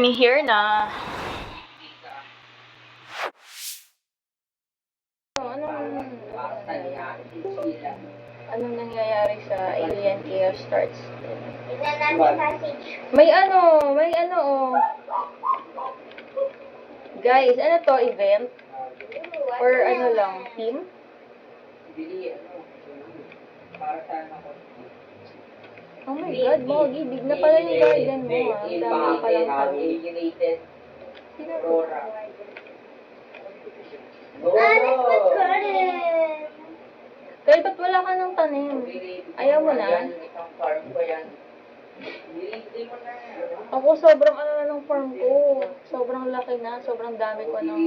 I'm here na. Anong nangyayari sa Alien Chaos Starts? Tignan natin passage. May ano, oh. Guys, ano to, event? Or ano lang, team? Oh my God, Mogi, big na pala yung garden mo, ha? Ang dami palang originated Sino? Aurora. Let's go garden! Kaya ba't wala ka ng tanim? Ayaw mo na? Isang farm ko yan. Hindi mo na. Ako sobrang ano na ng farm ko. Sobrang laki na, sobrang dami ko ng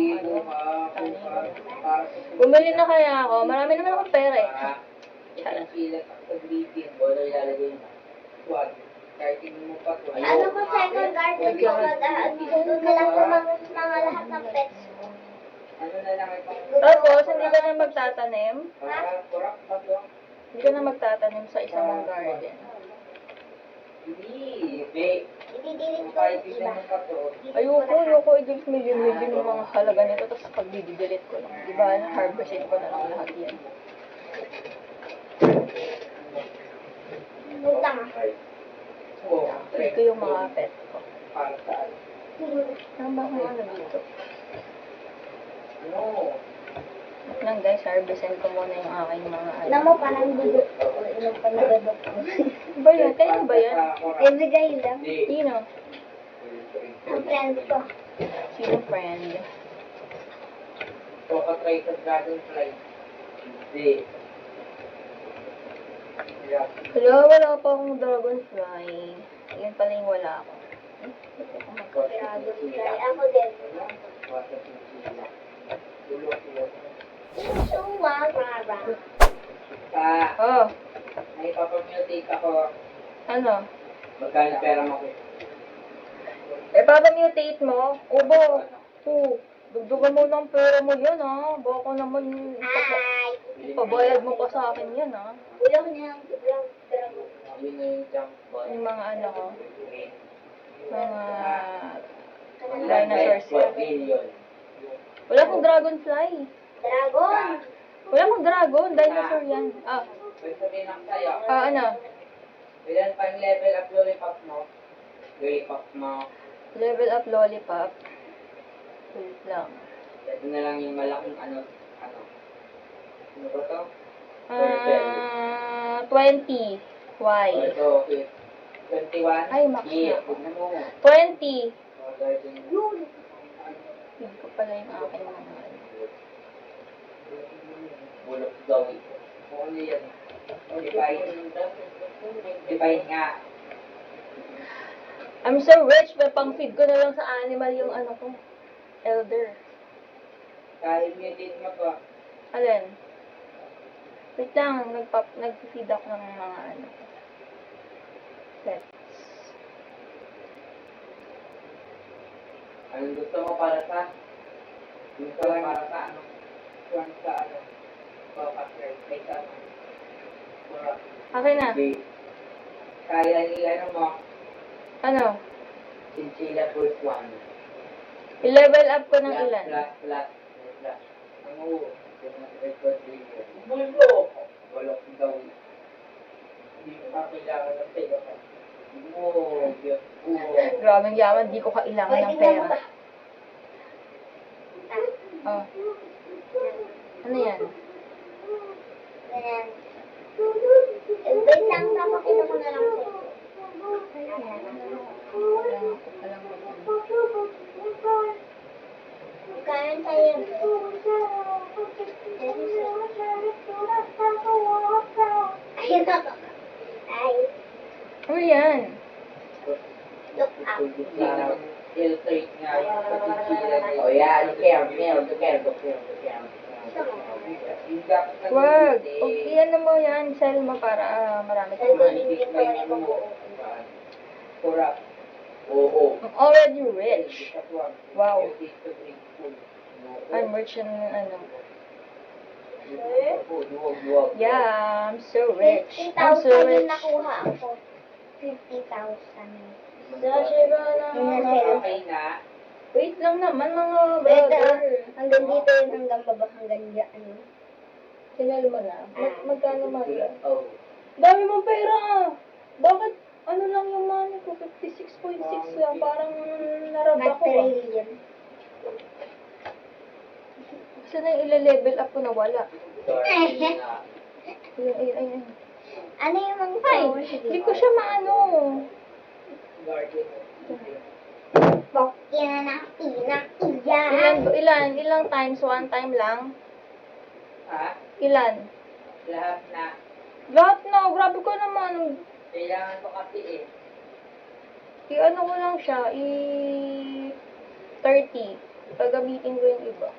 tanim. Bumili na kaya ako. Marami naman akong pera eh. Charot. Ano ko second garden ko doon na lang yung mga lahat ng pets ko. Tapos, hindi ka na magtatanim? Ha? Hindi ka na magtatanim sa isang mong garden. Ididilit ko yung iba. Ayoko i-delete million yung mga halaga nito, tapos pag didelete ko lang. Diba, harvestin ko na lang lahat yan. Wait lang ah. Hindi ko yung mga pet ko. Ano ba kung ano dito? Wait lang guys, harvestin ko muna yung aking mga Alam mo, parang dudok ko. Ilang pa nadadok ko. Ba yan? Kaya ba yan? Ibigay lang. Sino? Ang friend ko. Sino friend? Try sa dragonfly. Hindi. Hello, wala pa akong dragonfly. Yan pala yung wala ako. Dragonfly. Ako din. Oh, May papamutate ako. ano? Magkano pera mo ko? Papamutate mo? Ubo. Dugdugan mo ng pera mo yan, ha? Baka naman Hi! pabayad mo pa sa akin yan, ha? Ulang niya ang dragon. Yung mga ano ko. Mga dinosaurs. Wala akong dragonfly. Dragon! Wala akong dragon. Dinosaur yan. Pwede sabihin lang sa'yo. Ano? Ilan pa yung level up lollipop mo? Lollipop mo. Level up lollipop. Wait lang. Ito na lang yung malaking ano. Ano ba to? 20. Why? Ito, okay. 21. Ay, max Yeah, na. huwag na mo. 20. Yun! Hindi ko pala yung aking mga ano. Bulok daw ito. Ano yan? Divine nga. I'm so rich, may pang-feed ko na lang sa animal yung ano ko. Elder. Kahit mutate mo to. Alin? Wait lang, nag-feed ako ng mga ano. Pets. Anong gusto mo para sa? Gusto mo para sa ano? Kung sa ano? Papakray. May sa ano? Okay na. Kaya i-ano mo? Ano? Chinchilla first one. I-level up ko ng ilan? Plus. Ang uwo. Mundo! Walok daw. Hindi mo pa kailangan ng pera. Grabing yaman, di ko kailangan ng pera. Oh. Ano yan? Ganyan. Wait lang, napakita ko na lang sa'yo. Magkaroon tayo. Ayun ako. Ay, Ano yan? look up. Illustrate nga yung chinchilla. Oh yeah, look here. Wag. Okay, ano mo yan? Sell mo para marami kang money. Inventory ko buo. Corrupt. Oo. I'm already rich. Wow. I'm rich in ano. Yeah, I'm so rich. I'm so 50,000 yung rich. nakuha ako. 50,000. Sashira na. Okay na. Wait lang naman mga Wait, brother. hanggang dito yun, hanggang baba, hanggang dyan, ano. Sinal mo na. Magkano magla? Oh. Dami mong pera. Bakit ano lang yung money ko? 56.6 lang. Parang naraba Not ko. trillion. Kasi na yung ile-level up ko na wala. Sorry na. Ayun. Ano yung mga Ay, flowers? hindi ko siya maano. Guardian. Bokya na iya. Ilang times? One time lang? Ha? Ilan? Lahat na. Lahat na. Grabe ko naman. Kailangan ko kasi eh. I-ano ko lang siya. 30. Pagamitin ko yung iba.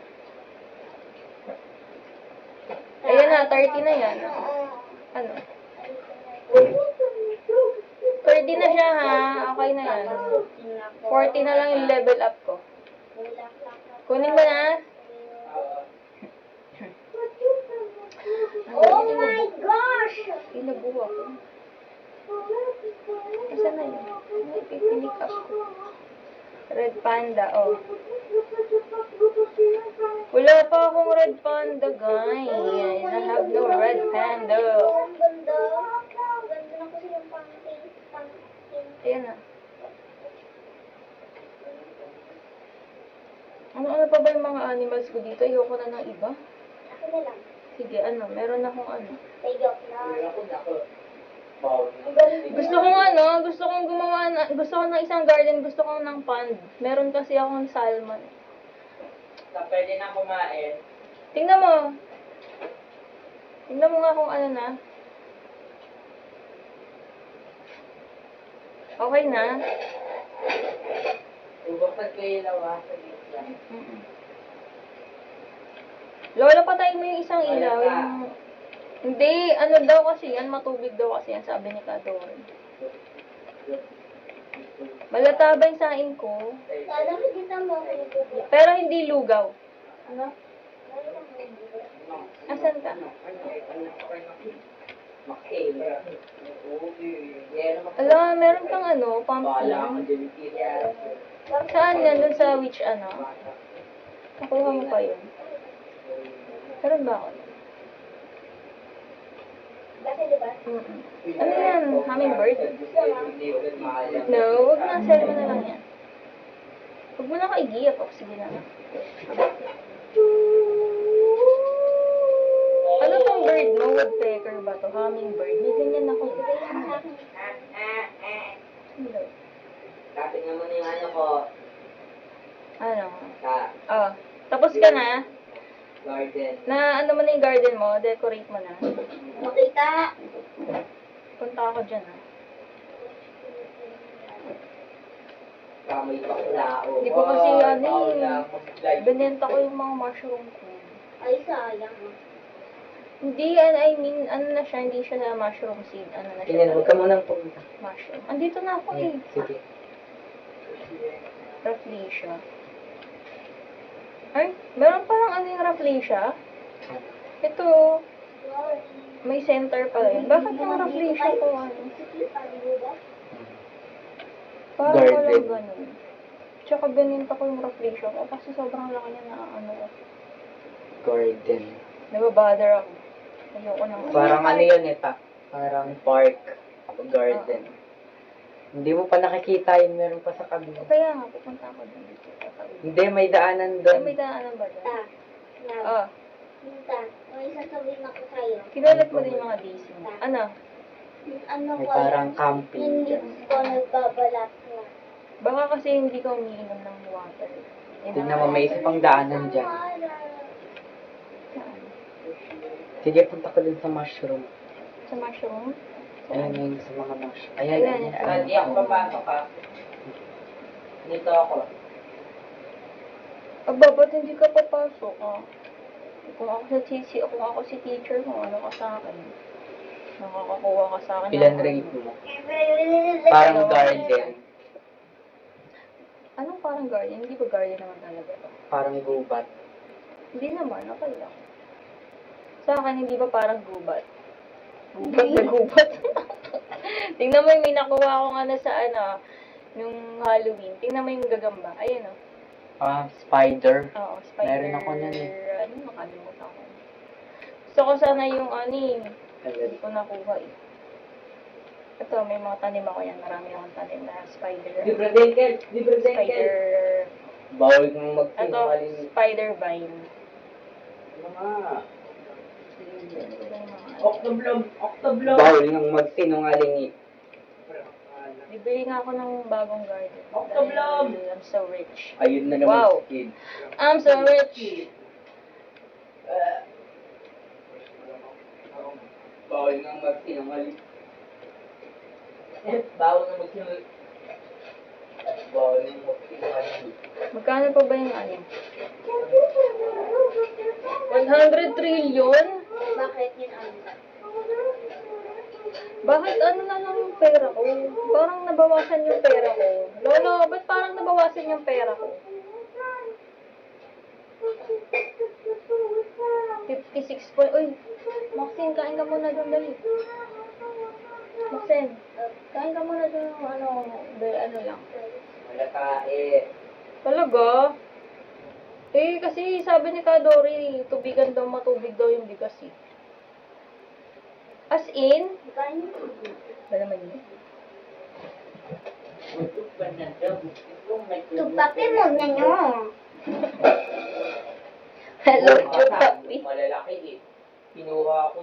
Ayan na. 30 na yan. Ano? 30 na siya ha. Okay na yan. 40 na lang yung level up ko. Kunin mo na. Oh my gosh! Inabuha ko. Asan na yun? Ano ipipinik up ko? Red panda, oh. Wala pa akong red panda, guys. I have no red panda. Ang ganda. Ang ganda na kasi yung pumpkin. Ayan na. Ano pa ba yung mga animals ko dito? Ayoko na ng iba. Ako na lang. Sige, ano, meron akong ano. May joke na. Gusto kong gumawa gusto ko ng isang garden, gusto ko ng pond. Meron kasi akong salmon. So, pwede na kumain. Tingnan mo. Tingnan mo nga kung ano na. Okay na? Bubuksan ko yung lawa sa gitna. Lola, patayin mo yung isang ilaw. Yung... Hindi, ano daw kasi yan, matubig daw kasi yan, sabi ni Kador. Malataba yung sain ko. Sana kita mo ako yung Pero hindi lugaw. Ano? Asan ka? Ala, meron kang ano, pumpkin. Saan yan? Dun sa which ano? Nakuha mo pa yun. Meron ba ako? Dati diba? Ano yan? Hummingbird? No, huwag na. Sell mo na lang yan. Huwag mo na ako i-giyak. O, sige na. Ano tong bird mo? Woodpecker ba to? Hummingbird? May ganyan ako. Hello. Tingnan mo na yung ano ko Ano? sa Oh, tapos ka na? garden. Na ano mo na yung garden mo? Decorate mo na? Makita. Punta ako dyan ah. Kamay bakla. Hindi ko kasi ano eh. Binenta ko yung mga mushroom ko. Ay, sayang. Hindi, I mean, ano na siya, hindi siya na mushroom seed. Ano na siya? Huwag ka munang pumunta. Mushroom. Andito na ako eh. Sige. Rafflesia. Ay, meron palang ano yung Rafflesia? Ito, may center pala yun. Bakit yung Rafflesia ko ano? Parang Garden. walang ganun. Tsaka binenta ko yung Rafflesia ko kasi sobrang laki niya na ano. Garden. Nababother ako. Ayoko nang Parang ano yun eh, parang park. Garden. Hindi mo pa nakikita yun, meron pa sa kabila. Kaya nga, pupunta ako dun dito. Hindi, may daanan Ay, doon. may daanan ba dun? Ta. Oh, Minta. May sasabihin ako sa'yo. kinulat mo din yung mga daisy mo. Ano? Ano May ko parang yung camping dyan. lips ko nagbabalat na. Baka kasi hindi ka umiinom ng water. Tignan mo, may isa pang daanan dyan. Saan? Sige, punta ko din sa mushroom. Sa mushroom? Ayun yun sa mga mushroom. Ayan, Ayan, ayan. ayan. Hindi ako papasok ha. Dito ako. Aba, ba't hindi ka papasok ah? Kung ako si teacher mo, ano ka sa akin? Nakakakuha ka sa akin. Ilan ng- rate mo? Parang garden. Anong parang guardian? Hindi ba guardian naman talaga to? Parang gubat. Hindi naman, okay lang. Sa akin, hindi ba parang gubat? Gubat na gubat. Tingnan mo yung may nakuha akong ano sa ano, Nung Halloween. Tingnan mo yung gagamba. Ayan o. Spider. Oo, spider. Meron ako niyan eh. Ano, nakalimutan ko. Gusto ko sana yung ani. Hindi ko nakuha eh. Ito, may mga tanim ako yan. Marami akong tanim na spider. Libre denkel. Spider. Bawal kang Ito, magsinungaling. spider vine. Ano nga? Octoblog. Bawal kang magsinungaling eh. Bibili nga ako ng bagong garden. Octoblog. Dahil I'm so rich. Ayun na naman Wow. si kid. I'm so rich. Bawal kang magsinungaling. Bawal kang magsinungaling. Bawal kang magsinungaling. Magkano pa ba yung ano? 100 trillion? Bakit yun ang Bakit ano na lang yung pera ko? Parang nabawasan yung pera ko. Lolo, ba't parang nabawasan yung pera ko? 56 point. Uy, Maxine, kain ka muna doon, dali. Maxine, kain ka muna doon, ano lang. Wala ka eh. Talaga? Eh, kasi sabi ni Kadori, tubigan daw, matubig daw yung bigas eh. As in? Ba naman yun? Tupapi mo na nyo. Hello, chupapi. Malalaki eh. Kinuha ko